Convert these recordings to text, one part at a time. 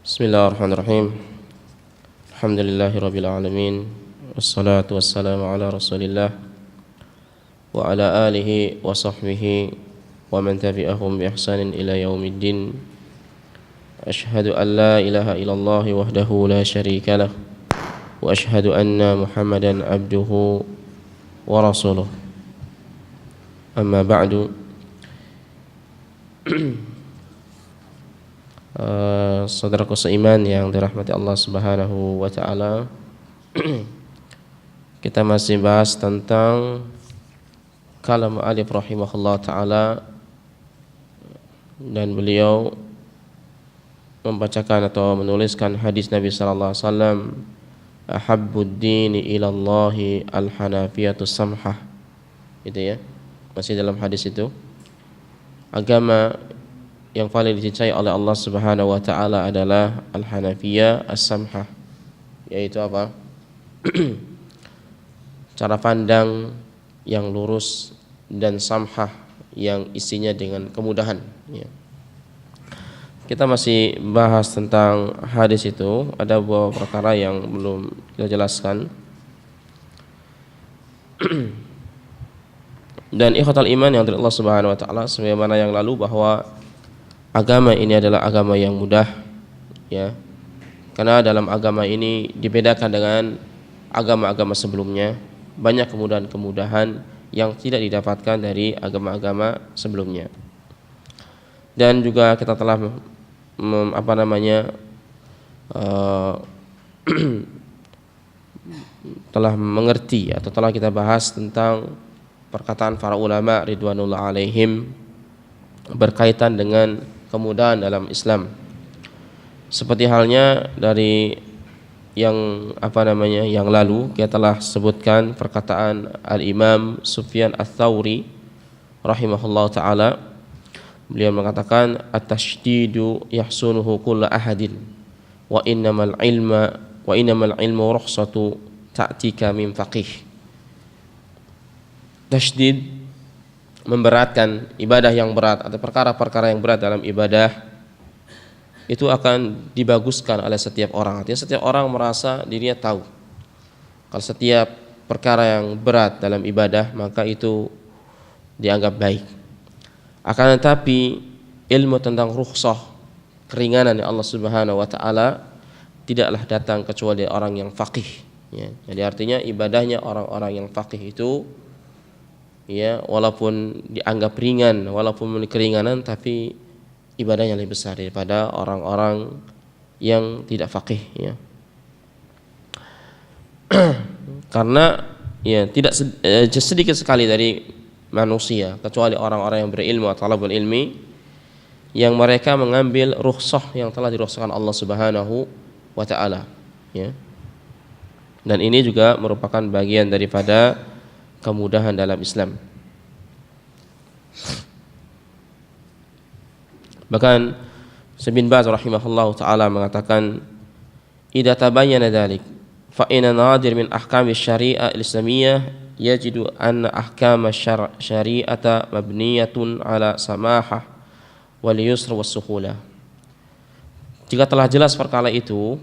Bismillahirrahmanirrahim. Alhamdulillahirabbil alamin. Wassalatu wassalamu ala Rasulillah wa ala alihi wa sahbihi wa man tabi'ahum bi ihsanin ila yaumiddin. Asyhadu an la ilaha illallah wahdahu la syarika lah wa asyhadu anna Muhammadan abduhu wa rasuluh. Amma ba'du. Saudaraku seiman yang dirahmati Allah Subhanahu wa taala, kita masih bahas tentang kalam alif rahimahullah taala, dan beliau membacakan atau menuliskan hadis Nabi sallallahu alaihi wasallam, ahabbud dini ilallahi al-hanafiyatus samhah. Gitu ya. Masih dalam hadis itu, agama yang paling dicintai oleh Allah Subhanahu wa taala adalah Al-Hanafiyah As-Samhah, yaitu apa? Cara pandang yang lurus dan samhah, yang isinya dengan kemudahan, ya. Kita masih bahas tentang hadis itu. Ada beberapa perkara yang belum kita jelaskan. Dan ikhwatal iman yang dari Allah Subhanahu wa taala, sebagaimana yang lalu, bahwa agama ini adalah agama yang mudah, ya. Karena dalam agama ini dibedakan dengan agama-agama sebelumnya. Banyak kemudahan-kemudahan yang tidak didapatkan dari agama-agama sebelumnya. Dan juga kita telah telah mengerti atau telah kita bahas tentang perkataan para ulama ridwanullah alaihim berkaitan dengan kemudahan dalam Islam. Seperti halnya dari yang lalu kita telah sebutkan perkataan Al-Imam Sufyan Ats-Tsauri rahimahullah taala. Beliau mengatakan, at-tashdidu yahsunuhu kullu ahadin wa innamal ilmu rukhsatu ta'tika min faqih. Tasydid, memberatkan ibadah yang berat atau perkara-perkara yang berat dalam ibadah, itu akan dibaguskan oleh setiap orang. Artinya setiap orang merasa dirinya tahu kalau setiap perkara yang berat dalam ibadah maka itu dianggap baik. Akan tetapi ilmu tentang rukhsah, keringanan yang Allah Subhanahu wa taala, tidaklah datang kecuali orang yang faqih, ya. Jadi artinya ibadahnya orang-orang yang faqih itu, ya, walaupun dianggap ringan, walaupun memiliki keringanan, tapi ibadahnya lebih besar daripada orang-orang yang tidak faqih, ya. Karena ya tidak sedikit sekali dari manusia, kecuali orang-orang yang berilmu atau talabul ilmi, yang mereka mengambil rukhsah yang telah dirukhsahkan Allah Subhanahu wa taala, ya. Dan ini juga merupakan bagian daripada kemudahan dalam Islam. Bahkan Ibnu Baz rahimahullah taala mengatakan, idza tabayyana dzalik fa inna nadir min ahkami syariah al-islamiyah yajidu anna ahkama syari'ata mabniyatun ala samahah wal yusr was suhulah. Jika telah jelas perkara itu,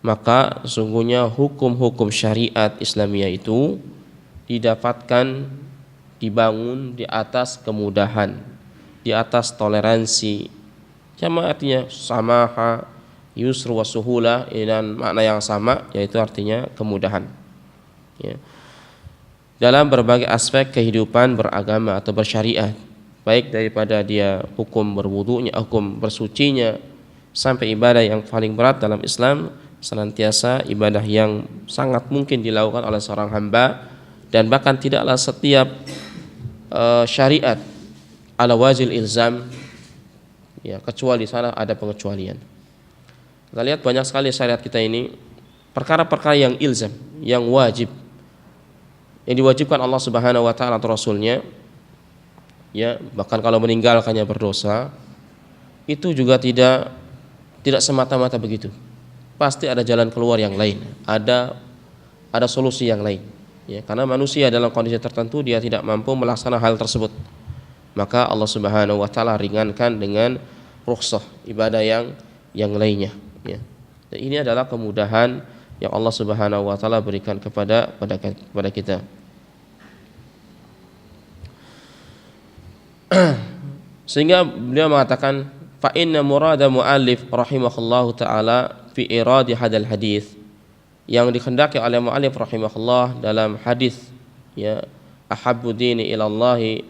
maka sungguhnya hukum-hukum syariat Islamiyah itu didapatkan, dibangun di atas kemudahan, di atas toleransi. Sama artinya samaha, yusru wa suhula, dengan makna yang sama, yaitu artinya kemudahan, ya. Dalam berbagai aspek kehidupan beragama atau bersyariat, baik daripada dia hukum berwudunya, hukum bersucinya, sampai ibadah yang paling berat dalam Islam, senantiasa ibadah yang sangat mungkin dilakukan oleh seorang hamba. Dan bahkan tidaklah setiap syariat ala wajil ilzam, ya, kecuali di sana ada pengecualian. Kita lihat banyak sekali syariat kita ini perkara-perkara yang ilzam, yang wajib, yang diwajibkan Allah Subhanahu wa taala atau Rasulnya, ya. Bahkan kalau meninggalkannya berdosa, itu juga tidak semata-mata begitu. Pasti ada jalan keluar yang lain, ada solusi yang lain, ya. Karena manusia dalam kondisi tertentu dia tidak mampu melaksanakan hal tersebut, maka Allah Subhanahu wa taala ringankan dengan rukhsah, ibadah yang yang lainnya, ya. Dan ini adalah kemudahan yang Allah Subhanahu wa taala berikan kepada kita. Sehingga beliau mengatakan fa inna murada muallif rahimahullahu taala fi iradi hadal hadis, yang dikehendaki oleh muallif rahimahullah dalam hadis, ya, ahabbu dini ilallahi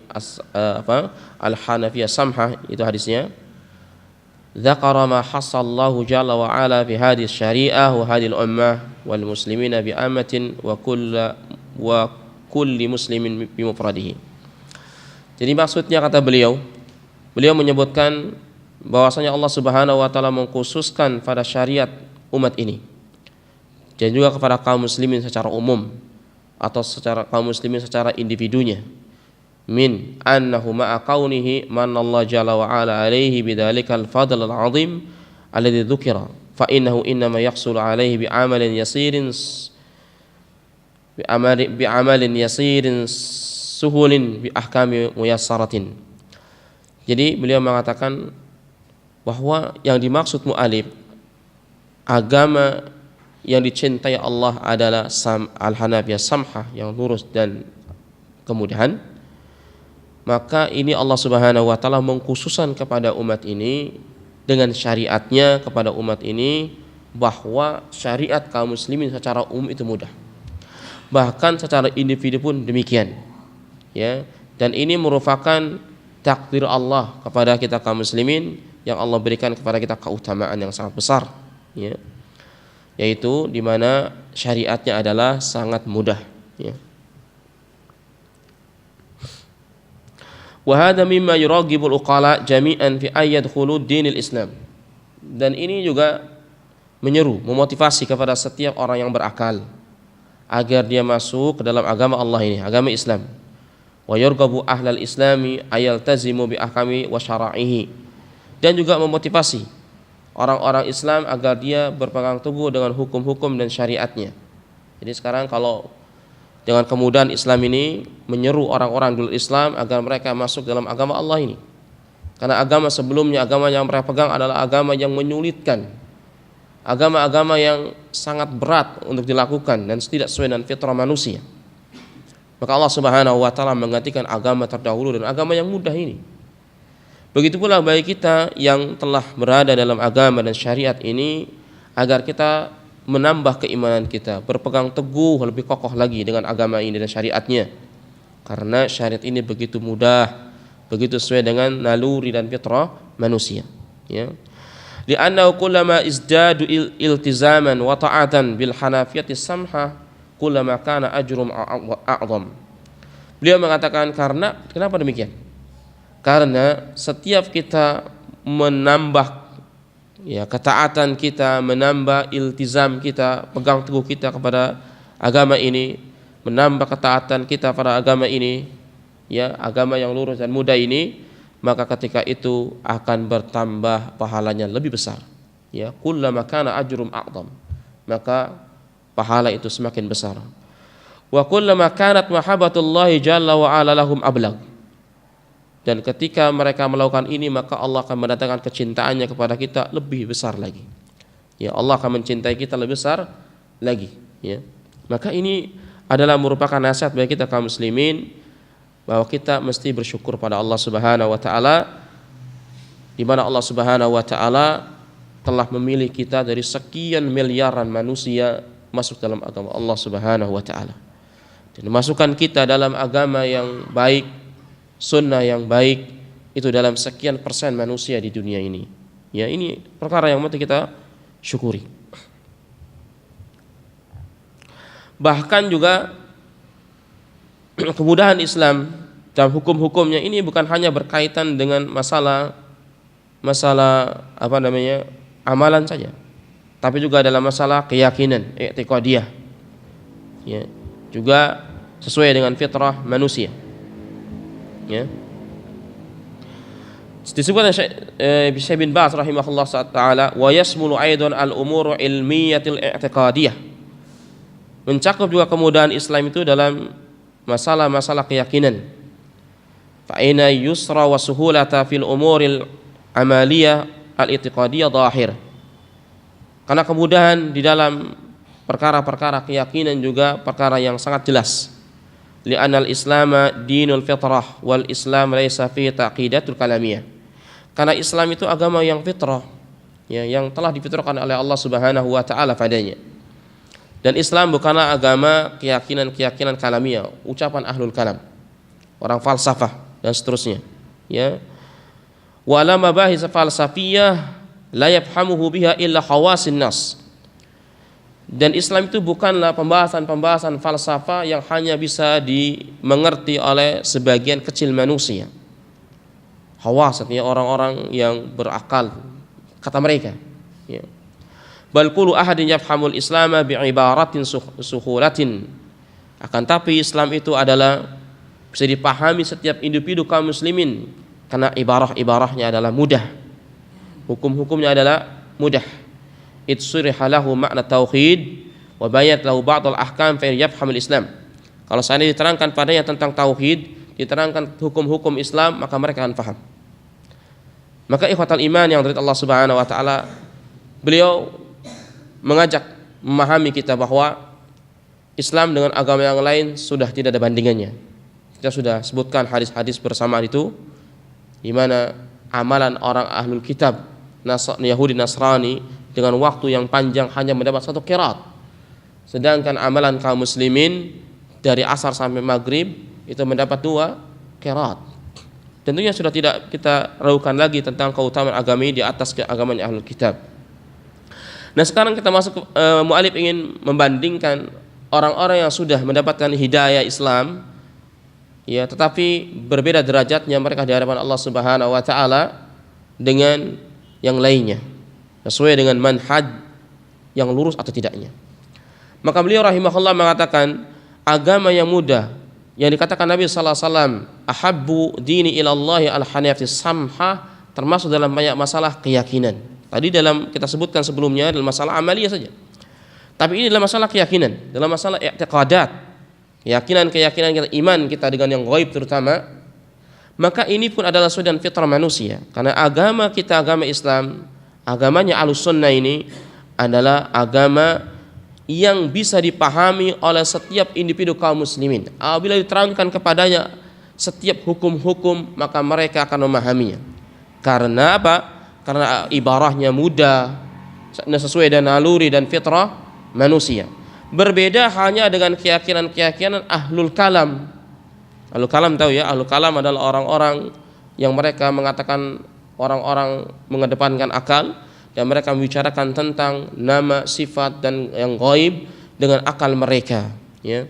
al-hanafiyah samhah, itu hadisnya. Dzakara ma hasallahu jalla wa ala fi hadhihi syari'ah wa hadhihi al-ummah wal muslimina bi amatin wa kulli muslimin bi mufradihi. Jadi maksudnya, kata beliau menyebutkan bahwasanya Allah Subhanahu wa taala mengkhususkan pada syariat umat ini dan juga kepada kaum muslimin secara umum atau secara kaum muslimin secara individunya, min annahu ma'a kaunihi manallahu jalla wa ala alaihi bidzalikal fadl al-'azim alladhi dzukira fa innahu innama yahsulu alaihi bi'amalin yasirin suhulin bi ahkami muyassaratin. Jadi beliau mengatakan bahwa yang dimaksud mu'alif, agama yang dicintai Allah adalah al-hanafiyah samhah, yang lurus dan kemudahan. Maka ini Allah Subhanahu wa taala mengkhususkan kepada umat ini dengan syariatnya kepada umat ini, bahwa syariat kaum muslimin secara umum itu mudah. Bahkan secara individu pun demikian. Ya, dan ini merupakan takdir Allah kepada kita kaum muslimin, yang Allah berikan kepada kita keutamaan yang sangat besar, ya, yaitu di mana syariatnya adalah sangat mudah, ya. Wa hadza mimma yuraghibul uqala jami'an fi ayyadkhulu dinil Islam. Dan ini juga menyeru, memotivasi kepada setiap orang yang berakal agar dia masuk ke dalam agama Allah ini, agama Islam. Wa yarghabu ahlal islami ayaltazimu bi ahkami wa syara'ihi. Dan juga memotivasi orang-orang Islam agar dia berpegang teguh dengan hukum-hukum dan syariatnya. Jadi sekarang kalau dengan kemudahan Islam ini menyeru orang-orang dulu Islam agar mereka masuk dalam agama Allah ini. Karena agama sebelumnya, agama yang mereka pegang adalah agama yang menyulitkan, agama-agama yang sangat berat untuk dilakukan dan tidak sesuai dengan fitrah manusia. Maka Allah Subhanahu wa taala menggantikan agama terdahulu dan agama yang mudah ini. Begitu pula bagi kita yang telah berada dalam agama dan syariat ini, agar kita menambah keimanan kita, berpegang teguh lebih kokoh lagi dengan agama ini dan syariatnya. Karena syariat ini begitu mudah, begitu sesuai dengan naluri dan fitrah manusia, ya. Li'annahu kullama izdadu iltizaman wa ta'atan bil hanafiyati samha kullama kana ajrum a'zam. Beliau mengatakan kenapa demikian? Karena setiap kita menambah, ya, ketaatan kita, menambah iltizam kita, pegang teguh kita kepada agama ini, menambah ketaatan kita pada agama ini, ya, agama yang lurus dan mudah ini, maka ketika itu akan bertambah pahalanya lebih besar, ya, kullama kana ajrum a'zam, maka pahala itu semakin besar. Wa kullama kanat mahabbatullahi jalla wa ala lahum ablag. Dan ketika mereka melakukan ini, maka Allah akan mendatangkan kecintaannya kepada kita lebih besar lagi. Ya, Allah akan mencintai kita lebih besar lagi, ya. Maka ini adalah merupakan nasihat bagi kita kaum muslimin, bahwa kita mesti bersyukur pada Allah Subhanahu wa taala, di mana Allah Subhanahu wa taala telah memilih kita dari sekian miliaran manusia masuk dalam agama Allah Subhanahu wa taala. Dan masukkan kita dalam agama yang baik, sunnah yang baik, itu dalam sekian persen manusia di dunia ini. Ya, ini perkara yang mesti kita syukuri. Bahkan juga kemudahan Islam dalam hukum-hukumnya ini bukan hanya berkaitan dengan masalah amalan saja, tapi juga dalam masalah keyakinan, i'tiqadiyah, ya, juga sesuai dengan fitrah manusia, ya. Disebutkan Syekh bin Baz rahimahullah taala, wa yasmulu aidan al-umur ilmiyatil i'tiqadiyah, mencakup juga kemudahan Islam itu dalam masalah-masalah keyakinan. Fa inna yusra wa suhulata fil umuril amaliyah al-i'tiqadiyah zahir. Karena kemudahan di dalam perkara-perkara keyakinan juga perkara yang sangat jelas. Li'anal islama dinul fitrah wal islam laisa fi taqidatul kalamiyah. Karena Islam itu agama yang fitrah, ya, yang telah difitrahkan oleh Allah Subhanahu wa taala padanya. Dan Islam bukanlah agama keyakinan-keyakinan kalamiah, ucapan ahlul kalam, orang falsafah dan seterusnya, ya. Wa la mabahis falsafiyah la yafhamuhu biha illa khawasin nas. Dan Islam itu bukanlah pembahasan-pembahasan falsafah yang hanya bisa dimengerti oleh sebagian kecil manusia. Khawas artinya orang-orang yang berakal, kata mereka, ya. Bal kullu ahadin yafhamul islama bi'ibaratin suhulatin. Akan tapi Islam itu adalah bisa dipahami setiap individu kaum muslimin karena ibarah-ibarahnya adalah mudah. Hukum-hukumnya adalah mudah. Itsuriha lahu makna tauhid wa bayat lahu ba'dal ahkam fa yafhamul Islam. Kalau seandainya diterangkan padanya tentang tauhid, diterangkan hukum-hukum Islam, maka mereka akan paham. Maka ikhwatal iman yang dari Allah Subhanahu wa taala, beliau mengajak memahami kita bahwa Islam dengan agama yang lain sudah tidak ada bandingannya. Kita sudah sebutkan hadis-hadis bersamaan itu, di mana amalan orang ahlul kitab, Yahudi Nasrani dengan waktu yang panjang hanya mendapat 1 qiraat. Sedangkan amalan kaum muslimin dari asar sampai maghrib itu mendapat 2 qiraat. Tentunya sudah tidak kita ragukan lagi tentang keutamaan agama ini di atas keagamaan ahlul kitab. Nah, sekarang kita masuk mu'alif ingin membandingkan orang-orang yang sudah mendapatkan hidayah Islam, ya, tetapi berbeda derajatnya mereka di hadapan Allah Subhanahu wa taala dengan yang lainnya, sesuai dengan manhaj yang lurus atau tidaknya. Maka beliau rahimahullah mengatakan agama yang mudah yang dikatakan Nabi sallallahu alaihi wasallam ahabbu dini ilallahi al-hanafis samha, termasuk dalam banyak masalah keyakinan. Tadi dalam kita sebutkan sebelumnya dalam masalah amaliyah saja. Tapi ini dalam masalah keyakinan, dalam masalah i'tiqadat, keyakinan-keyakinan kita, iman kita dengan yang ghaib terutama, maka ini pun adalah sesuai dengan fitrah manusia. Karena agama kita, agama Islam, agamanya Ahlussunnah ini adalah agama yang bisa dipahami oleh setiap individu kaum muslimin. Apabila diterangkan kepadanya setiap hukum-hukum, maka mereka akan memahaminya. Karena apa? Karena ibarahnya mudah, sesuai dengan naluri dan fitrah manusia. Berbeda hanya dengan keyakinan-keyakinan ahlul kalam. Ahlul kalam tahu ya, ahlul kalam adalah orang-orang yang mereka mengatakan orang-orang mengedepankan akal dan mereka membicarakan tentang nama, sifat dan yang ghaib dengan akal mereka, ya.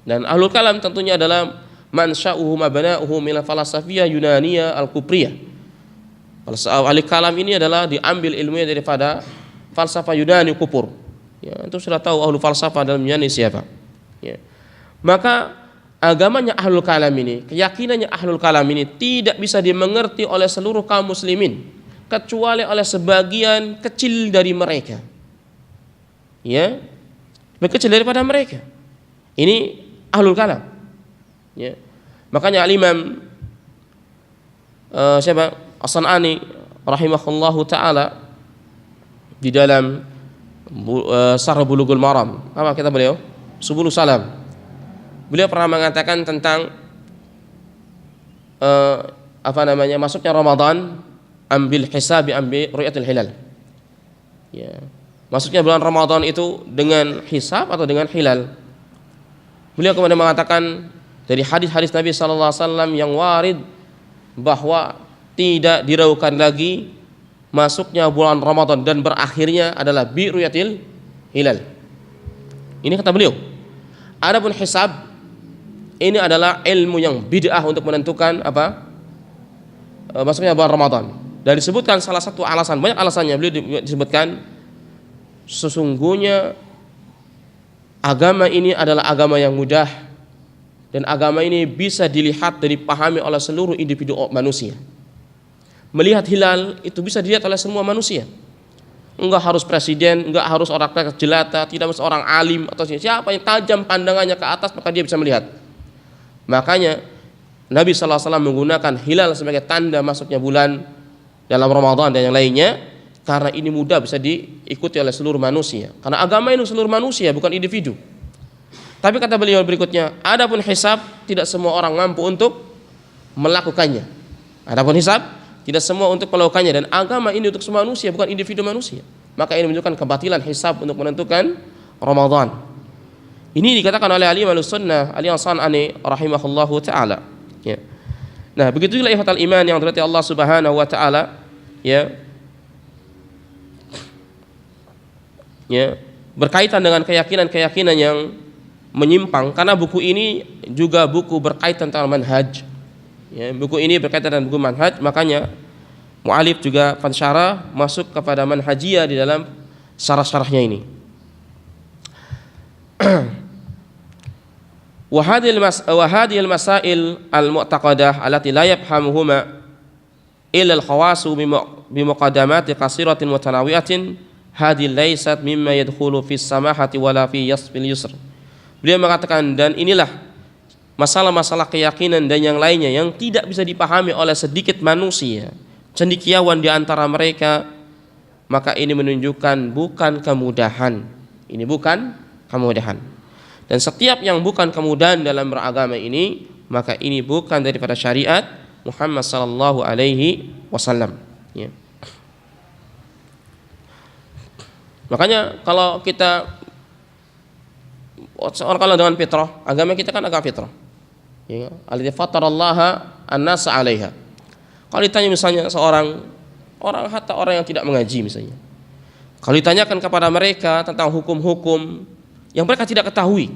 Dan ahlul kalam tentunya adalah man sya'uhu mabna'uhu min falasafiyah Yunaniyah al-Kupriyah. Ahli kalam ini adalah diambil ilmunya daripada falsafah Yunani kupur. Ya, itu sudah tahu ahli falsafah dalam Yunani siapa. Ya. Maka agamanya ahlul kalam ini, keyakinannya ahlul kalam ini tidak bisa dimengerti oleh seluruh kaum muslimin kecuali oleh sebagian kecil dari mereka. Ya, lebih kecil daripada mereka. Ini ahlul kalam. Ya. Makanya al-Imam siapa? As-San'ani rahimahullahu ta'ala di dalam Syarh Bulughul Maram, apa kata beliau? Subul Salam. Beliau pernah mengatakan tentang masuknya Ramadan ambil hisabi ambil ru'yatul hilal. Ya. Masuknya bulan Ramadan itu dengan hisab atau dengan hilal. Beliau kemudian mengatakan dari hadis-hadis Nabi sallallahu alaihi wasallam yang warid bahwa tidak diragukan lagi masuknya bulan Ramadan dan berakhirnya adalah bi ru'yatil hilal. Ini kata beliau. Adapun hisab ini adalah ilmu yang bid'ah untuk menentukan masuknya bulan Ramadan. Dan disebutkan salah satu alasan, banyak alasannya, beliau disebutkan sesungguhnya agama ini adalah agama yang mudah dan agama ini bisa dilihat dan dipahami oleh seluruh individu manusia. Melihat hilal itu bisa dilihat oleh semua manusia. Enggak harus presiden, enggak harus orang jelata, tidak harus orang alim atau siapa yang tajam pandangannya ke atas maka dia bisa melihat. Makanya Nabi sallallahu alaihi wasallam menggunakan hilal sebagai tanda masuknya bulan dalam Ramadan dan yang lainnya Karena ini mudah bisa diikuti oleh seluruh manusia. Karena agama ini seluruh manusia, bukan individu. Tapi kata beliau berikutnya, adapun hisab tidak semua orang mampu untuk melakukannya. Adapun hisab tidak semua untuk melakukannya, dan agama ini untuk semua manusia, bukan individu manusia. Maka ini menunjukkan kebatilan hisab untuk menentukan Ramadan. Ini dikatakan oleh Ali Al-Sunnah Ali As-San'ani rahimahullahu taala. Ya. Nah, begitu juga ihwatal iman yang dirahmati Allah Subhanahu wa taala, ya. Ya, berkaitan dengan keyakinan-keyakinan yang menyimpang, karena buku ini juga buku berkaitan tentang manhaj. Ya, buku ini berkaitan dengan buku manhaj, makanya mu'alif juga pensyarah masuk kepada manhajiyah di dalam syarah-syarahnya ini. Wa hadhil masail al-mu'taqadah allati la yafhamuhuma illa al-khawasu bi muqaddamati qasiratin mutanawiyatin hadhihi laysat mimma yadkhulu fi samahati wala fi yasfil yusr. Beliau mengatakan, dan inilah masalah-masalah keyakinan dan yang lainnya yang tidak bisa dipahami oleh sedikit manusia, cendekiawan di antara mereka, maka ini menunjukkan bukan kemudahan. Ini bukan kemudahan. Dan setiap yang bukan kemudahan dalam beragama ini, maka ini bukan daripada syariat Muhammad sallallahu alaihi wasallam. Ya. Makanya kalau kita kalau dengan fitrah, agama kita kan agama fitrah. Ya, allati fatarallaha an-nasa 'alaiha. Kalau ditanya misalnya seorang hatta orang yang tidak mengaji misalnya, kalau ditanyakan kepada mereka tentang hukum-hukum yang mereka tidak ketahui,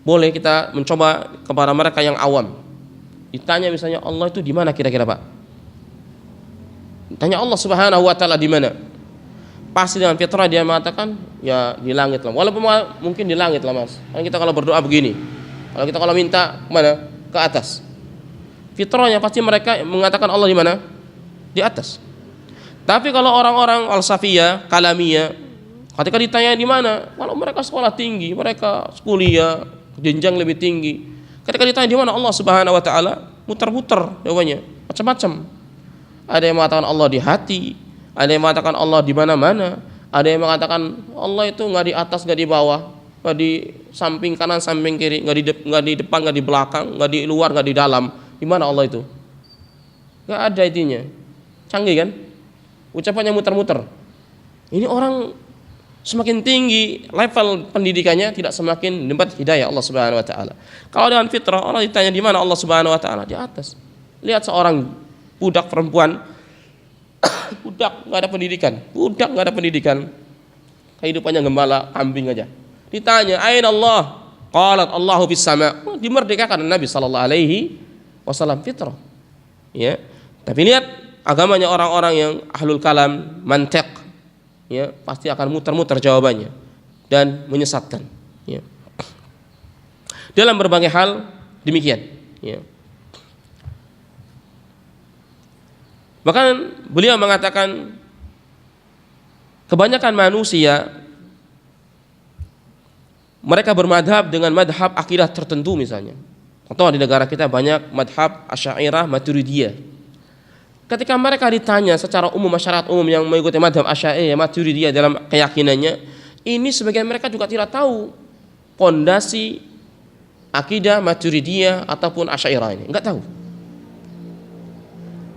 boleh kita mencoba kepada mereka yang awam. Ditanya misalnya Allah itu di mana kira-kira, Pak? Tanya Allah Subhanahu wa taala di mana? Pasti dengan fitrah dia mengatakan ya di langit lah. Walaupun mungkin di langit lah, Mas. Kan kita kalau berdoa begini. Kalau minta kemana? Ke atas. Fitrahnya pasti mereka mengatakan Allah di mana? Di atas. Tapi kalau orang-orang falsafiyah, kalamiyah, ketika ditanya di mana? Kalau mereka sekolah tinggi, mereka kuliah, jenjang lebih tinggi. Ketika ditanya di mana Allah Subhanahu wa taala, muter-muter jawabannya, macam-macam. Ada yang mengatakan Allah di hati, ada yang mengatakan Allah di mana-mana, ada yang mengatakan Allah itu nggak di atas, nggak di bawah, nggak di samping kanan, samping kiri, nggak di depan, nggak di belakang, nggak di luar, nggak di dalam. Di mana Allah itu? Nggak ada intinya. Canggih kan? Ucapannya muter-muter. Ini orang semakin tinggi level pendidikannya, tidak semakin mendapat hidayah Allah Subhanahu wa taala. Kalau dengan fitrah, orang ditanya di mana Allah Subhanahu wa taala, di atas. Lihat seorang budak perempuan, budak nggak ada pendidikan, kehidupannya gembala kambing aja. Ditanya, aina Allah? Qalat Allahu fis sama. Dimerdekakan Nabi sallallahu alaihi wasallam fitrah. Ya. Tapi lihat agamanya orang-orang yang ahlul kalam, mantiq, ya, pasti akan muter-muter jawabannya dan menyesatkan. Ya. Dalam berbagai hal demikian. Ya. Bahkan beliau mengatakan kebanyakan manusia mereka bermadhab dengan madhab akidah tertentu misalnya. Contoh di negara kita banyak madhab Asy'ariyah Maturidiyah. Ketika mereka ditanya secara umum, masyarakat umum yang mengikuti madhab Asy'ariyah Maturidiyah dalam keyakinannya, ini sebagian mereka juga tidak tahu pondasi akidah Maturidiyah ataupun Asy'ariyah ini, enggak tahu.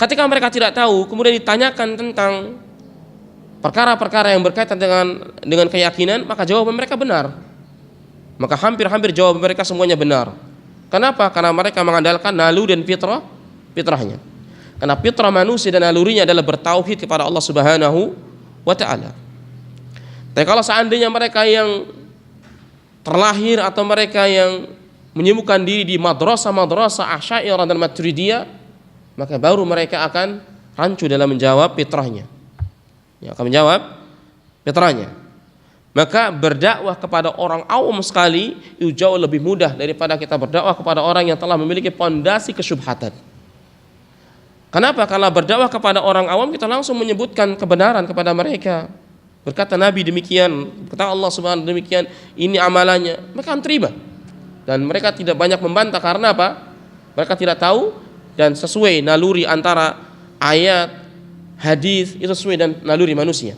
Ketika mereka tidak tahu, kemudian ditanyakan tentang perkara-perkara yang berkaitan dengan keyakinan, maka jawaban mereka benar. Maka hampir-hampir jawaban mereka semuanya benar. Kenapa? Karena mereka mengandalkan naluri dan fitrahnya. Karena fitrah manusia dan nalurinya adalah bertauhid kepada Allah Subhanahu wa taala. Tapi kalau seandainya mereka yang terlahir atau mereka yang menyembuhkan diri di madrasah Asy'ariyah dan Maturidiyah, maka baru mereka akan rancu dalam menjawab fitrahnya. Ya, akan menjawab fitrahnya. Maka berdakwah kepada orang awam sekali itu jauh lebih mudah daripada kita berdakwah kepada orang yang telah memiliki pondasi kesyubhatan. Kenapa? Karena berdakwah kepada orang awam kita langsung menyebutkan kebenaran kepada mereka. Berkata Nabi demikian, berkata Allah Subhanahu demikian, ini amalannya, mereka akan terima. Dan mereka tidak banyak membantah karena apa? Mereka tidak tahu dan sesuai naluri antara ayat, hadis itu sesuai dan naluri manusia.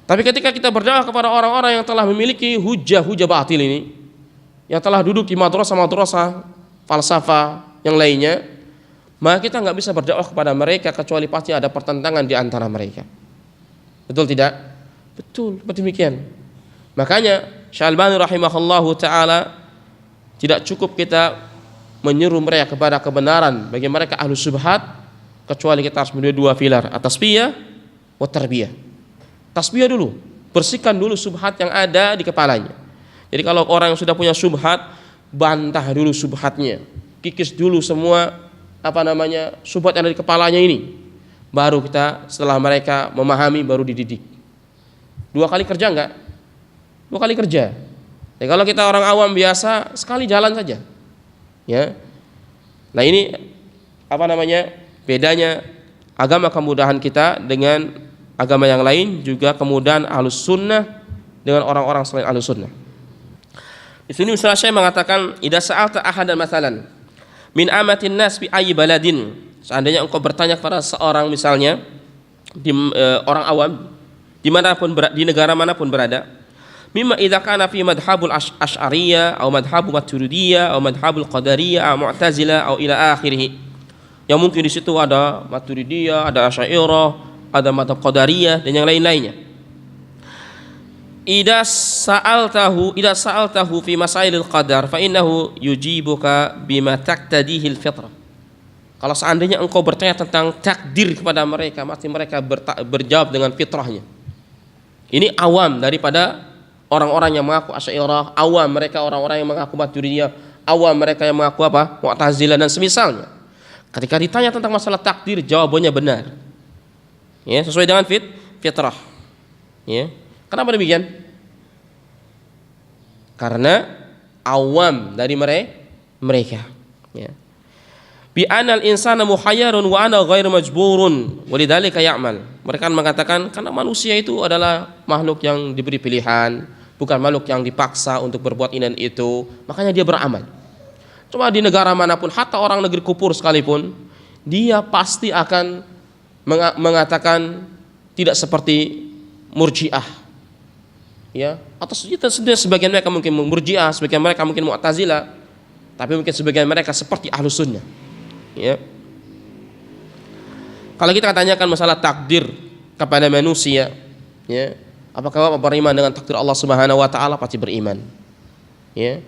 Tapi ketika kita berdakwah kepada orang-orang yang telah memiliki hujah-hujah batil ini, yang telah duduk di madrasah-madrasah falsafah yang lainnya, maka kita nggak bisa berdakwah kepada mereka kecuali pasti ada pertentangan di antara mereka. Betul tidak? Betul, seperti demikian. Makanya Syalbani rahimahullahu taala tidak cukup kita menyeru mereka kepada kebenaran bagi mereka ahlu syubhat, kecuali kita harus memiliki dua pilar, at-tasfiyah wa tarbiyah. Tasbih dulu, bersihkan dulu subhat yang ada di kepalanya. Jadi kalau orang yang sudah punya subhat, bantah dulu subhatnya, kikis dulu semua subhat yang ada di kepalanya ini. Baru kita setelah mereka memahami baru dididik. 2 kali kerja enggak? 2 kali kerja. Ya, kalau kita orang awam biasa sekali jalan saja. Ya. Nah ini bedanya agama kemudahan kita dengan agama yang lain, juga kemudahan Ahlus Sunnah dengan orang-orang selain Ahlus Sunnah. Di sini misalnya saya mengatakan, idza sa'alta ahadan masalan min amatin nas fi ayyi baladin, seandainya engkau bertanya kepada seorang misalnya orang awam di negara manapun berada, mimma idza kana fi madhhabul asy'ariyah atau madhhabul maturidiyah atau madhhabul qadariyah atau mu'tazilah atau ila akhirih, yang mungkin di situ ada maturidiyah, ada asy'ariyah, ada madhab qadariyah dan yang lain-lainnya. Idza sa'altahu fi masailil qadar fa innahu yujibuka bima taqtadihi al-fitrah. Kalau seandainya engkau bertanya tentang takdir kepada mereka, mesti mereka berjawab dengan fitrahnya. Ini awam daripada orang-orang yang mengaku asy'ariyah, awam mereka orang-orang yang mengaku maturidiyah, awam mereka yang mengaku mu'tazilah dan semisalnya. Ketika ditanya tentang masalah takdir, jawabannya benar. Ya, sesuai dengan fitrah. Ya. Kenapa demikian? Karena awam dari mereka. Ya. Bi anal insana muhayyarun wa ana ghairu majburun walidzalika ya'mal. Mereka mengatakan karena manusia itu adalah makhluk yang diberi pilihan, bukan makhluk yang dipaksa untuk berbuat ini dan itu, makanya dia beramal. Cuma di negara manapun, hatta orang negeri kufur sekalipun, dia pasti akan mengatakan tidak seperti Murji'ah, ya, atau sebagian mereka mungkin Murji'ah, sebagian mereka mungkin Mu'tazilah, tapi mungkin sebagian mereka seperti Ahlus Sunnah, ya. Kalau kita tanyakan masalah takdir kepada manusia, ya, apakah Bapak beriman dengan takdir Allah Subhanahu wa taala? Pasti beriman, ya.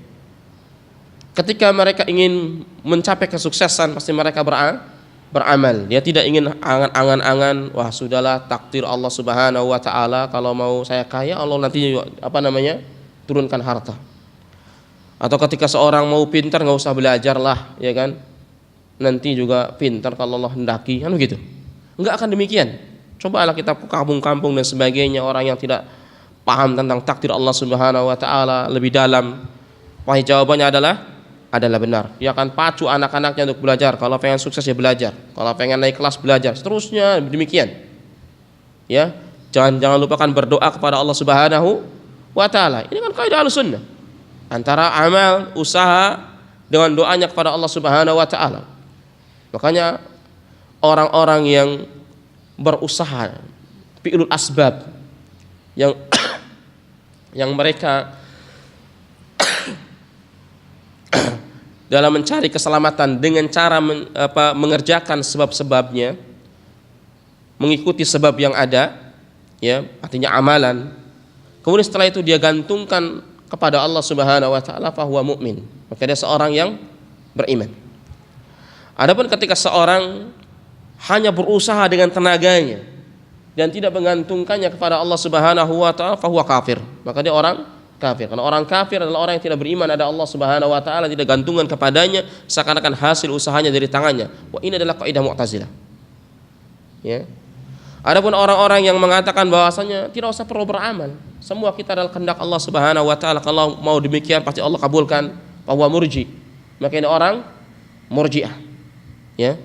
Ketika mereka ingin mencapai kesuksesan, pasti mereka beramal. Dia tidak ingin angan-angan, wah sudahlah takdir Allah Subhanahu wa taala, kalau mau saya kaya Allah nanti turunkan harta. Atau ketika seorang mau pintar enggak usah belajar lah, ya kan? Nanti juga pintar kalau Allah hendaki, kan begitu. Enggak akan demikian. Cobalah kita ke kampung-kampung dan sebagainya, orang yang tidak paham tentang takdir Allah Subhanahu wa taala lebih dalam, wahai jawabannya adalah benar. Dia akan pacu anak-anaknya untuk belajar. Kalau pengen sukses ya belajar. Kalau pengen naik kelas belajar. Seterusnya demikian. Ya, jangan lupakan berdoa kepada Allah Subhanahu wa taala. Ini kan kaidah Ahlussunnah. Antara amal, usaha dengan doanya kepada Allah Subhanahu wa taala. Makanya orang-orang yang berusaha fi'lul asbab yang mereka dalam mencari keselamatan dengan cara mengerjakan sebab-sebabnya, mengikuti sebab yang ada, ya, artinya amalan. Kemudian setelah itu dia gantungkan kepada Allah Subhanahu wa taala, fa huwa mu'min. Maka dia seorang yang beriman. Adapun ketika seorang hanya berusaha dengan tenaganya dan tidak menggantungkannya kepada Allah Subhanahu wa taala, fa huwa kafir. Maka dia orang kafir. Karena orang kafir adalah orang yang tidak beriman ada Allah Subhanahu wa taala, tidak gantungan kepadanya, seakan-akan hasil usahanya dari tangannya. Wah, ini adalah kaidah Mu'tazilah. Ya. Adapun orang-orang yang mengatakan bahwasanya tidak usah perlu beramal, semua kita adalah kehendak Allah Subhanahu wa taala, kalau mau demikian pasti Allah kabulkan, bahwa murji. Maka ini orang Murji'ah. Ya.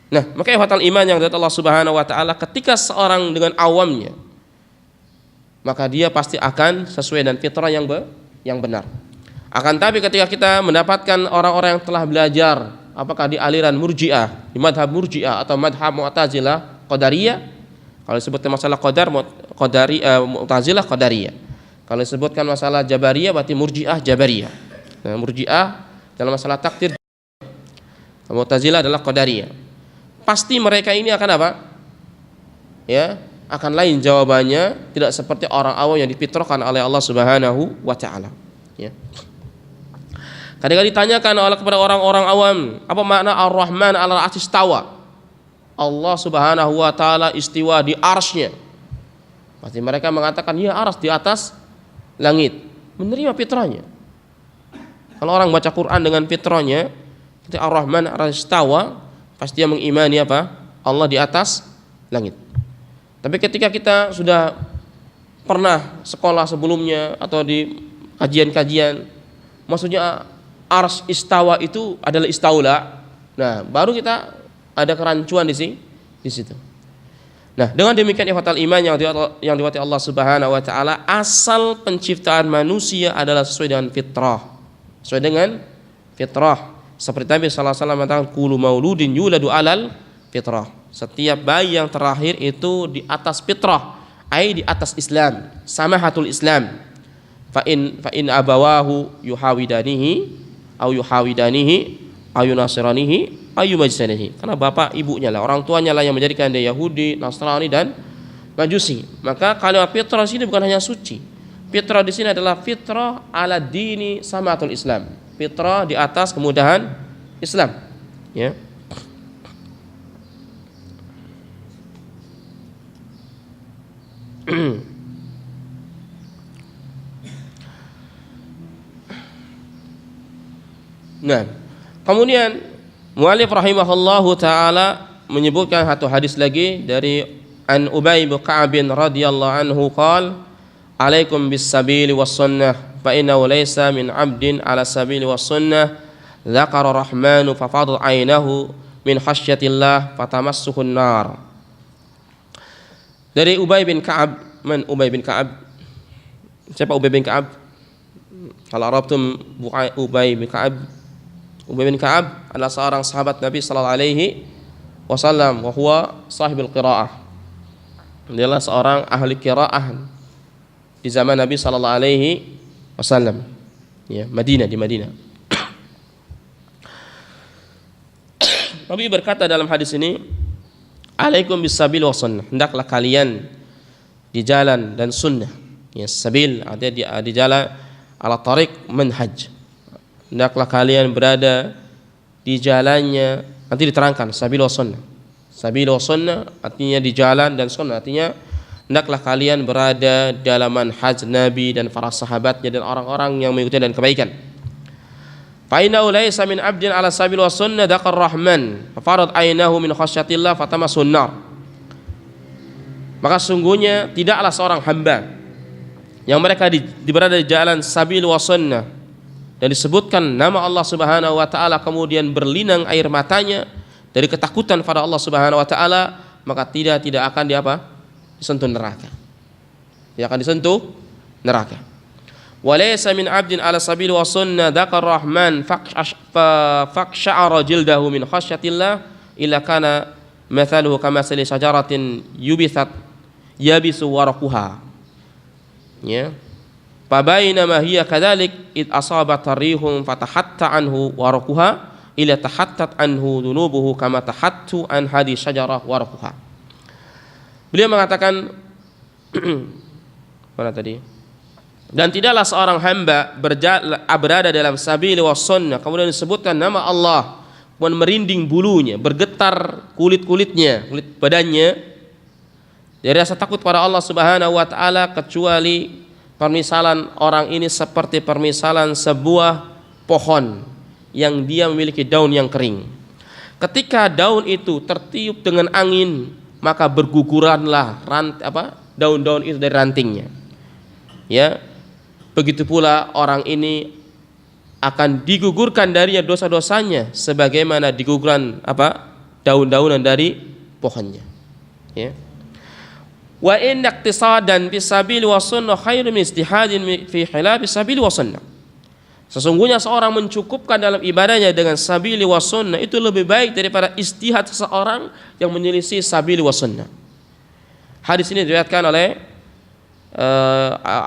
Nah, maka ikhwatal iman yang dari Allah Subhanahu wa taala, ketika seorang dengan awamnya, maka dia pasti akan sesuai dengan fitrah yang benar. Akan tapi ketika kita mendapatkan orang-orang yang telah belajar, apakah di aliran Murji'ah, di madhab Murji'ah atau madhab Mu'tazilah, Qadariyah. Kalau disebutkan masalah qadar, Mu'tazilah Qadariyah. Kalau disebutkan masalah Jabariyah berarti Murji'ah Jabariyah. Nah, Murji'ah dalam masalah takdir, Mu'tazilah adalah Qadariyah. Pasti mereka ini akan apa? Ya, akan lain jawabannya, tidak seperti orang awam yang difitrahkan oleh Allah Subhanahu wa taala. Ya. Kadang-kadang ditanyakan kepada orang-orang awam, apa makna Ar-Rahman 'alal 'arsy istawa? Allah Subhanahu wa taala istiwa di arsy-Nya. Pasti mereka mengatakan, ya arsy di atas langit. Menerima fitrahnya. Kalau orang baca Quran dengan fitrahnya, ketika Ar-Rahman 'alal 'arsy istawa, pasti dia mengimani apa? Allah di atas langit. Tapi ketika kita sudah pernah sekolah sebelumnya atau di kajian-kajian, maksudnya ars istawa itu adalah istaula. Nah, baru kita ada kerancuan di situ. Nah, dengan demikian ikhwatal iman yang diwati Allah Subhanahu wa taala, asal penciptaan manusia adalah sesuai dengan fitrah. Sesuai dengan fitrah. Seperti Nabi sallallahu alaihi wasallam mengatakan, kullu mauludin yuladu 'alal fitrah. Setiap bayi yang terlahir itu di atas fitrah, ai di atas Islam, samahatul Islam. Fa in abawahu yuhawidanihi au yunasiranihi au yumajsanihi. Karena bapak ibunya lah, orang tuanya lah yang menjadikan dia Yahudi, Nasrani dan Majusi. Maka kalimat fitrah di sini bukan hanya suci. Fitrah di sini adalah fitrah ala dini samahatul Islam. Fitrah di atas kemudahan Islam. Ya. Nah, kemudian muallif rahimahullahu taala menyebutkan satu hadis lagi dari an Ubay bin Ka'ab radhiyallahu anhu qala, alaikum bis sabili was sunnah fa innahu laysa min 'abdin 'ala sabili was sunnah dzakara rahmanu fa fadha 'ainahu min khasyatillah fatamassuhun nar. Dari Ubay bin Ka'ab. Ubay bin Ka'ab. Siapa Ubay bin Ka'ab? Kalau Arabtum Ubay bin Ka'ab. Ubay bin Ka'ab adalah seorang sahabat Nabi sallallahu alaihi wasallam, wa huwa sahibul qiraah. Dia adalah seorang ahli qiraah di zaman Nabi sallallahu alaihi wasallam. Ya, di Madinah. Nabi berkata dalam hadis ini, alaikum bisabil wa sunnah. Hendaklah kalian di jalan dan sunnah. Ya, sabil artinya di jalan ala tariq manhaj. Hendaklah kalian berada di jalannya. Nanti diterangkan sabil wa sunnah. Sabil wa sunnah artinya di jalan dan sunnah artinya hendaklah kalian berada dalam manhaj Nabi dan para sahabatnya dan orang-orang yang mengikuti dan kebaikan. Fa innahu laysa min 'abdin 'ala sabil wa sunnah dzakar rahman fa farad 'ainahu min khasyatillah fatamasun nar. Maka sungguhnya tidaklah seorang hamba yang mereka berada di jalan sabil wa sunnah dan disebutkan nama Allah Subhanahu wa taala kemudian berlinang air matanya dari ketakutan pada Allah Subhanahu wa taala, maka tidak akan disentuh neraka. Tidak akan disentuh neraka. Wa laysa min 'abdin 'ala sabil wa sunnah dzakar rahman faqsha'ara jildahu min khasyatillah illa kana mathaluhu kamathali syajaratin yabisu waraquha. Ya. Fa bainama hiya kadzalik id asabat rihum fatahatta anhu waraquha ila tahattat anhu dunubuhu kama tahattu an hadi syajarah waraquha. Beliau mengatakan mana tadi? Dan tidaklah seorang hamba berada dalam sabili was sunnah kemudian disebutkan nama Allah, kemudian merinding bulunya, bergetar kulit badannya dari rasa takut pada Allah Subhanahu wa taala, kecuali permisalan orang ini seperti permisalan sebuah pohon yang dia memiliki daun yang kering. Ketika daun itu tertiup dengan angin, maka berguguranlah daun-daun itu dari rantingnya. Ya. Begitu pula orang ini akan digugurkan dari dosa-dosanya sebagaimana diguguran daun-daunan dari pohonnya. Ya. Wa in iqtisadan bisabil wa sunnah khairum min ijtihadin fi khilaf bisabil wa sunnah. Sesungguhnya seorang mencukupkan dalam ibadahnya dengan sabili wa sunnah itu lebih baik daripada istihad seseorang yang menyelisih sabili wa sunnah. Hadis ini diriwayatkan oleh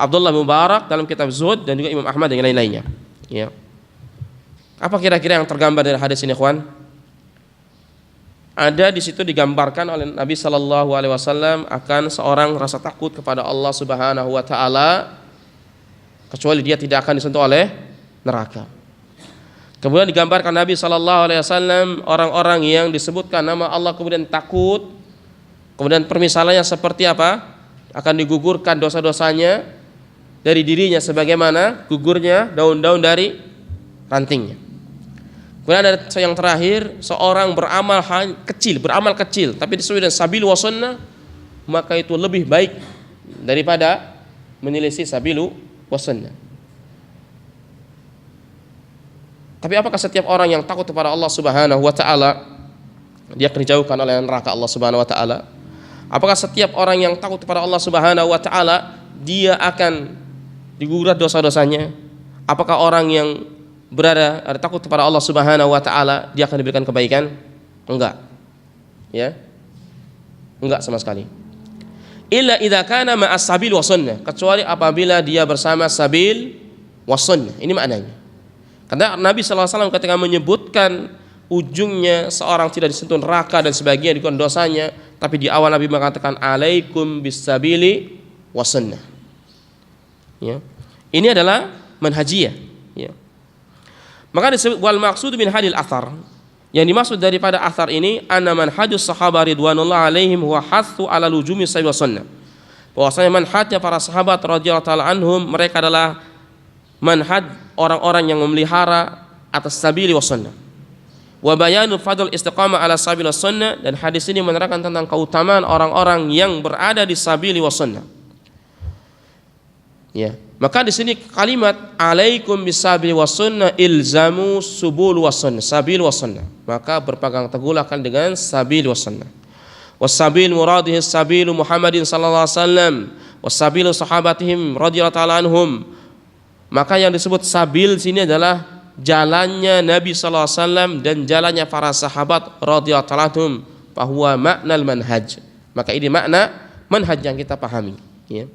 Abdullah bin Mubarak dalam kitab Zuhud dan juga Imam Ahmad dan lain-lainnya. Ya. Apa kira-kira yang tergambar dari hadis ini, ikhwan? Ada di situ digambarkan oleh Nabi Shallallahu Alaihi Wasallam akan seorang rasa takut kepada Allah Subhanahu Wa Taala, kecuali dia tidak akan disentuh oleh neraka. Kemudian digambarkan Nabi Shallallahu Alaihi Wasallam orang-orang yang disebutkan nama Allah kemudian takut, kemudian permisalannya seperti apa? Akan digugurkan dosa-dosanya dari dirinya sebagaimana gugurnya daun-daun dari rantingnya. Kemudian ada yang terakhir, seorang beramal kecil tapi sesuai dengan sabil wa sunnah, maka itu lebih baik daripada menyelisih sabilu wa sunnah. Tapi apakah setiap orang yang takut kepada Allah Subhanahu wa taala dia akan dijauhkan oleh neraka Allah Subhanahu wa taala? Apakah setiap orang yang takut kepada Allah Subhanahu wa taala dia akan digugur dosa-dosanya? Apakah orang yang ada takut kepada Allah Subhanahu wa taala dia akan diberikan kebaikan? Enggak. Ya. Enggak sama sekali. Illa idza kana ma'as sabil wa sunnah, kecuali apabila dia bersama sabil wa sunnah. Ini maknanya. Karena Nabi sallallahu alaihi wasallam ketika menyebutkan ujungnya seorang tidak disentuh neraka dan sebagian dikurangi dosanya, tapi di awal Nabi mengatakan alaikum bisabili wa sunnah. Ya. Ini adalah manhajiyah, ya. Maka disebut wal maqsud min hadil athar. Yang dimaksud daripada athar ini anna manhajus sahabat ridwanullah alaihim huwa hathu ala lujumi sabil sunnah. Bahwasanya manhajnya para sahabat radhiyallahu taala anhum, mereka adalah manhaj orang-orang yang memelihara atas sabili wa sunnah. Wa bayanu fadl istiqamah ala sabil wa sunnah, dan hadis ini menerangkan tentang keutamaan orang-orang yang berada di sabili wa sunnah. Ya. Maka di sini kalimat alaikum bisabili was sunnah ilzamu subul was sunnah, sabil was sunnah. Maka berpegang teguhlah dengan sabil was sunnah. Was sabil muradih sabil Muhammadin sallallahu alaihi wasallam, was sabil sahabatihim radhiyallahu ta'ala anhum. Maka yang disebut sabil sini adalah jalannya Nabi sallallahu alaihi wasallam dan jalannya para sahabat radhiyallahu ta'ala anhum, bahwa maknal manhaj. Maka ini makna manhaj yang kita pahami, ya.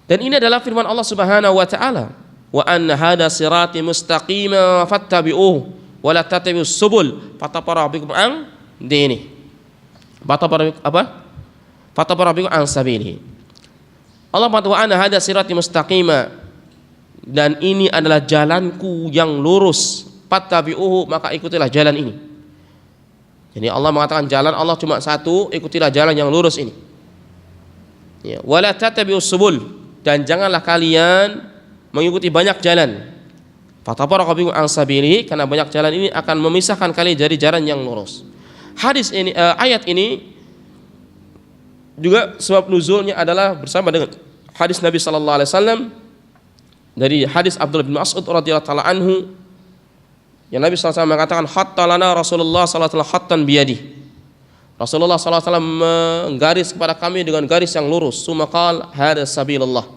Dan ini adalah firman Allah Subhanahu wa taala, wa anna hada sirati mustaqima fattabi'uhu wa la tattabi'us subul fatafarraqu bikum an dini. Fatafarraqu bikum an sabilihi. Allah berkata wa anna hada sirati mustaqima, dan ini adalah jalanku yang lurus, fattabi'uhu, maka ikutilah jalan ini. Jadi Allah mengatakan jalan Allah cuma satu, ikutilah jalan yang lurus ini. Ya, wa la tattabi'us subul, dan janganlah kalian mengikuti banyak jalan. Fatafarraqu bikum an sabilihi, karena banyak jalan ini akan memisahkan kalian dari jalan yang lurus. Hadis ini, ayat ini juga sebab nuzulnya adalah bersama dengan hadis Nabi sallallahu alaihi wasallam dari hadis Abdullah bin Mas'ud radhiyallahu taala anhu, yang Nabi sallallahu alaihi wasallam mengatakan hatta lana Rasulullah sallallahu alaihi wasallam hattan biyadihi. Rasulullah sallallahu alaihi wasallam menggaris kepada kami dengan garis yang lurus. Summa qala hada sabilullah.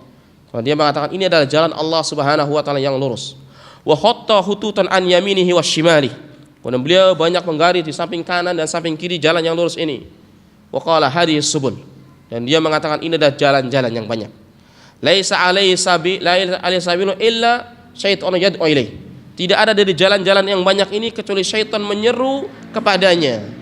Dia mengatakan ini adalah jalan Allah Subhanahu wa taala yang lurus. Wa khatta hututan an yaminihi wasyimalihi. Kemudian beliau banyak menggaris di samping kanan dan samping kiri jalan yang lurus ini. Wa qala hadhihi subul. Dan dia mengatakan ini adalah jalan-jalan yang banyak. Laisa alaihi sabilu illa syaitanu yad'u ilaihi. Tidak ada dari jalan-jalan yang banyak ini kecuali syaitan menyeru kepadanya.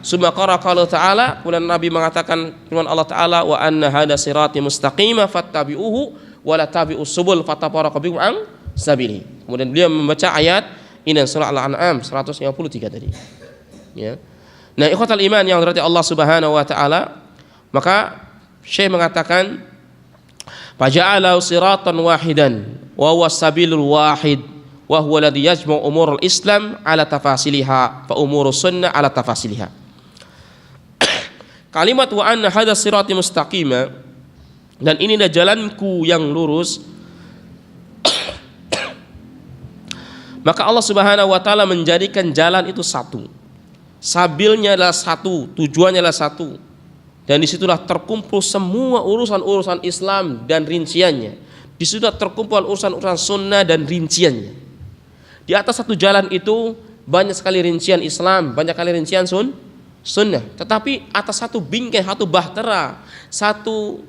Summa qala ta'ala, kemudian Nabi mengatakan firman Allah Ta'ala, wa anna hada sirati mustaqima fattabi'uhu wa la tabi'us subul fatafarraqu bikum an sabili. Kemudian beliau membaca ayat ini surah Al-An'am 153 tadi. Ya. Nah, ikhwatal iman yang dirahmati Allah Subhanahu wa taala, maka Syekh mengatakan faja'ala siratan wahidan wa huwa sabilul wahid wa huwa alladhi yajma'u umurul Islam ala tafasiliha fa umurus sunnah ala tafasiliha. Kalimat wa anna hadha sirati mustaqima, dan ini adalah jalanku yang lurus, maka Allah Subhanahu wa taala menjadikan jalan itu satu. Sabilnya adalah satu, tujuannya adalah satu. Dan disitulah terkumpul semua urusan-urusan Islam dan rinciannya. Di situ terkumpul urusan-urusan sunnah dan rinciannya. Di atas satu jalan itu banyak sekali rincian Islam, banyak sekali rincian sunnah. Tetapi atas satu bingkai, satu bahtera, satu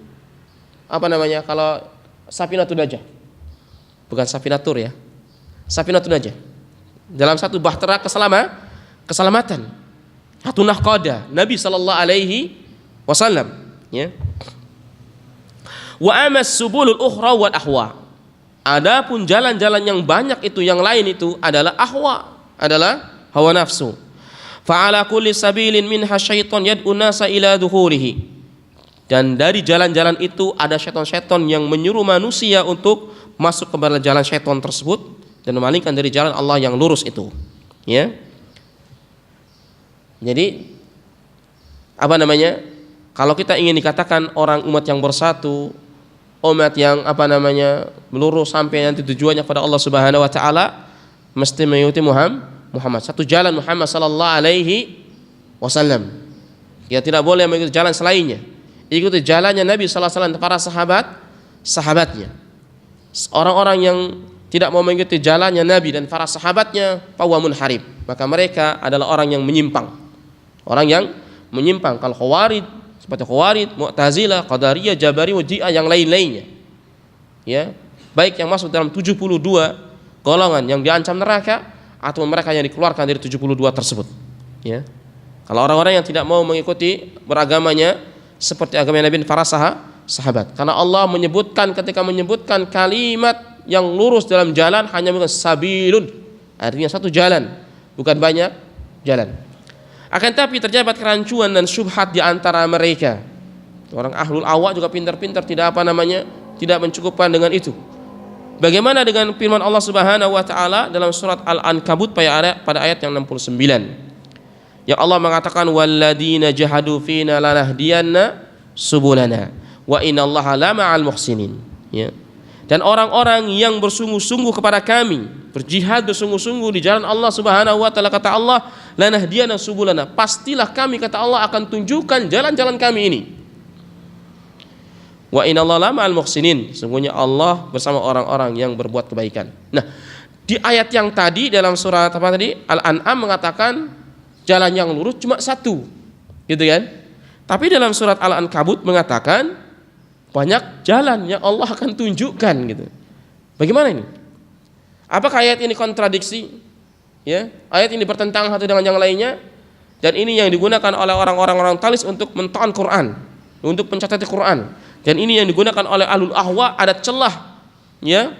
kalau Safinatul Najah, bukan Safinatur ya, Safinatul Najah. Dalam satu bahtera keselamatan, satu nahqadah Nabi sallallahu alaihi wasallam, ya. Wa amas subulul ukhra wal ahwa. Adapun jalan-jalan yang banyak itu, yang lain itu adalah ahwa, adalah hawa nafsu. Fa ala kulli sabilin minha syaiton yad'u nasa ila dukhurihi. Dan dari jalan-jalan itu ada syaitan-syaitan yang menyuruh manusia untuk masuk kepada jalan syaitan tersebut dan memalingkan dari jalan Allah yang lurus itu, ya. Jadi kalau kita ingin dikatakan orang umat yang bersatu, umat yang melurus sampai nanti tujuannya pada Allah Subhanahu wa taala, mesti mengikuti Muhammad, satu jalan Muhammad sallallahu alaihi wasallam. Ya, tidak boleh mengikuti jalan selainnya. Ikuti jalannya Nabi sallallahu alaihi wasallam, para sahabatnya. Orang-orang yang tidak mau mengikuti jalannya Nabi dan para sahabatnya, fahuwa munharib, maka mereka adalah orang yang menyimpang. Orang yang menyimpang, kalau Khawarij, seperti Khawarij, Mu'tazilah, Qadariyah, Jabariyah, Murji'ah, yang lain-lainnya. Ya, baik yang masuk dalam 72 golongan yang diancam neraka atau mereka yang dikeluarkan dari 72 tersebut. Ya. Kalau orang-orang yang tidak mau mengikuti beragamanya seperti agama Nabi dan para sahabat. Karena Allah menyebutkan, ketika menyebutkan kalimat yang lurus dalam jalan, hanya bukan sabilun, artinya satu jalan, bukan banyak jalan. Akan tapi terdapat kerancuan dan syubhat di antara mereka. Orang ahlul awak juga pintar-pintar, tidak tidak mencukupkan dengan itu. Bagaimana dengan firman Allah Subhanahu wa taala dalam surat Al-Ankabut pada ayat yang 69. Yang Allah mengatakan walladzina jahadu fina lanahdiyanna subulana wa innallaha lama'al muhsinin, ya. Dan orang-orang yang bersungguh-sungguh kepada kami, berjihad bersungguh-sungguh di jalan Allah Subhanahu wa taala, kata Allah, lanahdiyana subulana, pastilah kami, kata Allah, akan tunjukkan jalan-jalan kami ini. Wa innallaha lama'al muhsinin, sungguhnya Allah bersama orang-orang yang berbuat kebaikan. Nah, di ayat yang tadi dalam surat Al-An'am mengatakan jalan yang lurus cuma satu, gitu kan? Tapi dalam surat Al-Ankabut mengatakan banyak jalan yang Allah akan tunjukkan, gitu. Bagaimana ini? Apakah ayat ini kontradiksi? Ya, ayat ini bertentangan satu dengan yang lainnya, dan ini yang digunakan oleh orang-orang orientalis untuk mentaan Quran, untuk mencatat Quran, dan ini yang digunakan oleh ahlul ahwa, ada celah, ya,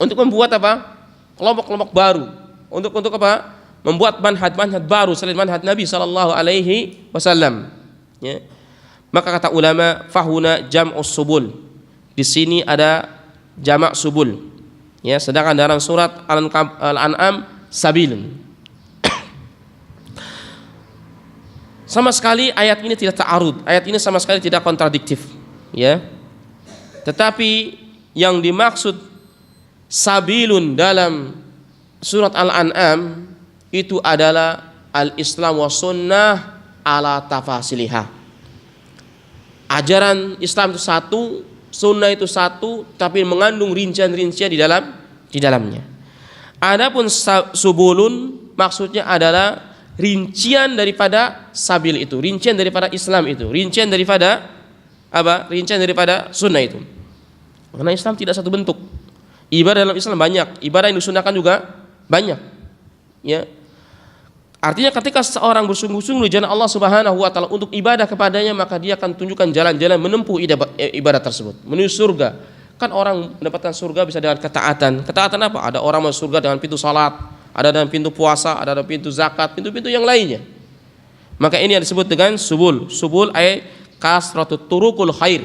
untuk membuat kelompok-kelompok baru, untuk membuat manhaj baru selain manhaj Nabi sallallahu alaihi wasallam, ya. Maka kata ulama, fahuna jam'us subul, di sini ada jamak subul, ya, sedangkan dalam surat Al-An'am sabilun. Sama sekali ayat ini tidak ta'arud, ayat ini sama sekali tidak kontradiktif, ya. Tetapi yang dimaksud sabilun dalam surat Al-An'am itu adalah al-Islam wa sunnah ala tafasiliha. Ajaran Islam itu satu, sunnah itu satu, tapi mengandung rincian-rincian di dalamnya. Adapun subulun maksudnya adalah rincian daripada sabil itu, rincian daripada Islam itu, rincian daripada rincian daripada sunnah itu. Karena Islam tidak satu bentuk. Ibadah dalam Islam banyak, ibadah yang disunahkan juga banyak, ya. Artinya ketika seorang bersungguh-sungguh di jalan Allah Subhanahu wa taala untuk ibadah kepadanya, maka dia akan tunjukkan jalan-jalan menempuh ibadah tersebut menuju surga. Kan orang mendapatkan surga bisa dengan ketaatan. Ketaatan apa? Ada orang masuk surga dengan pintu salat, ada dengan pintu puasa, ada dengan pintu zakat, pintu-pintu yang lainnya. Maka ini yang disebut dengan subul. Subul ay kasratut turuqul khair,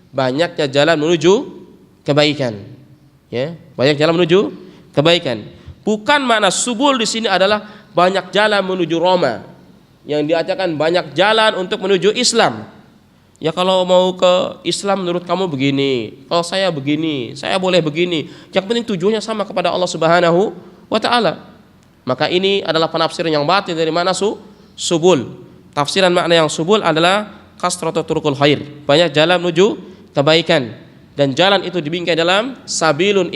banyaknya jalan menuju kebaikan, ya, banyak jalan menuju kebaikan. Bukan makna subul di sini adalah banyak jalan menuju Roma, yang diajarkan banyak jalan untuk menuju Islam. Ya, kalau mau ke Islam menurut kamu begini, kalau saya begini, saya boleh begini. Yang penting tujuannya sama kepada Allah Subhanahu wa taala. Maka ini adalah penafsiran yang batin dari mana subul. Tafsiran makna yang subul adalah kasratu turuqul khair, banyak jalan menuju kebaikan. dan jalan itu dibingkai dalam sabilun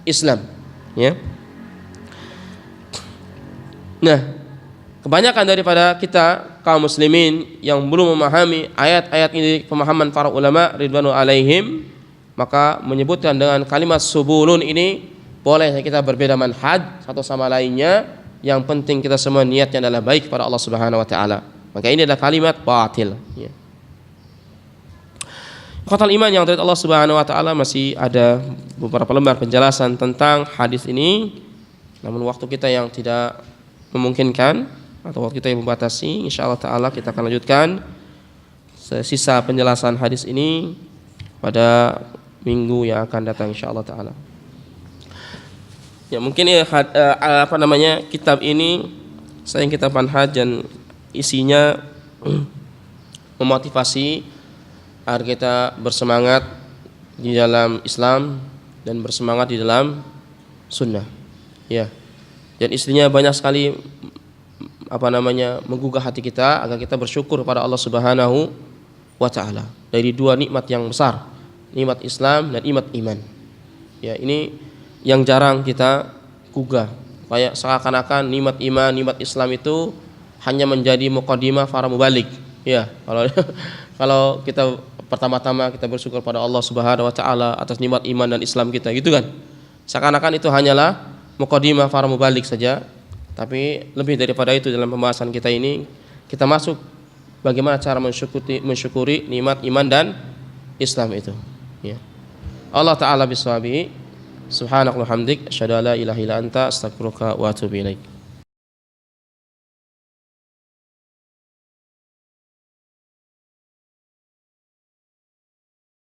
Islam, ya. Nah, kebanyakan daripada kita kaum muslimin yang belum memahami ayat-ayat ini, pemahaman para ulama ridwanu alaihim, maka menyebutkan dengan kalimat subulun ini boleh kita berbeda manhaj satu sama lainnya, yang penting kita semua niatnya adalah baik kepada Allah Subhanahu wa taala. Maka ini adalah kalimat batil, ya. Qatal iman yang dari Allah Subhanahu wa taala, masih ada beberapa lembar penjelasan tentang hadis ini. Namun waktu kita yang tidak memungkinkan atau waktu kita yang membatasi, insyaallah taala kita akan lanjutkan sisa penjelasan hadis ini pada minggu yang akan datang insyaallah taala. Ya, mungkin kitab ini saya kitab manhaj dan isinya memotivasi agar kita bersemangat di dalam Islam dan bersemangat di dalam sunnah, ya. Dan istrinya banyak sekali menggugah hati kita agar kita bersyukur pada Allah Subhanahu wa taala dari dua nikmat yang besar, nikmat Islam dan nikmat iman. Ya, ini yang jarang kita gugah. Kayak seakan-akan nikmat iman, nikmat Islam itu hanya menjadi muqaddimah para mubalik. Ya, kalau kita pertama-tama kita bersyukur pada Allah Subhanahu wa taala atas nikmat iman dan Islam kita, gitu kan. Seakan-akan itu hanyalah muqaddimah para mubalik saja. Tapi lebih daripada itu dalam pembahasan kita ini, kita masuk bagaimana cara mensyukuri nikmat iman dan Islam itu, ya. Allah taala bisawab. Subhanakallahumma hamdik, asyhadu an la ilaha illa anta, astaghfiruka wa atubu ilaik.